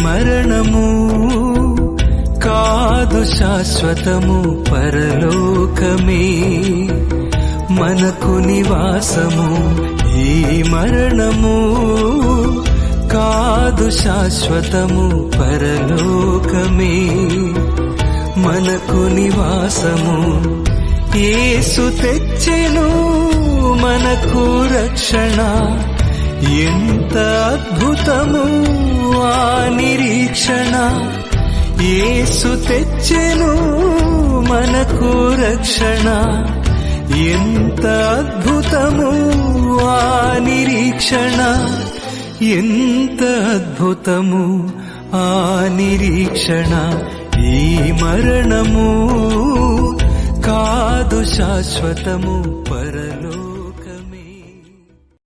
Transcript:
మరణము కాదు శాశ్వతము, పరలోకమే మనకు నివాసము. ఈ మరణము కాదు శాశ్వతము, పరలోకమే మనకు నివాసము. యేసు తెచ్చెను మనకు రక్షణ, ఎంత అద్భుతము ఆ నిరీక్షణ. యేసు తెచ్చెను మనకు రక్షణ, ఎంత అద్భుతము ఆ నిరీక్షణ. ఎంత అద్భుతము ఆ నిరీక్షణ. ఈ మరణము కాదు శాశ్వతము, పరలో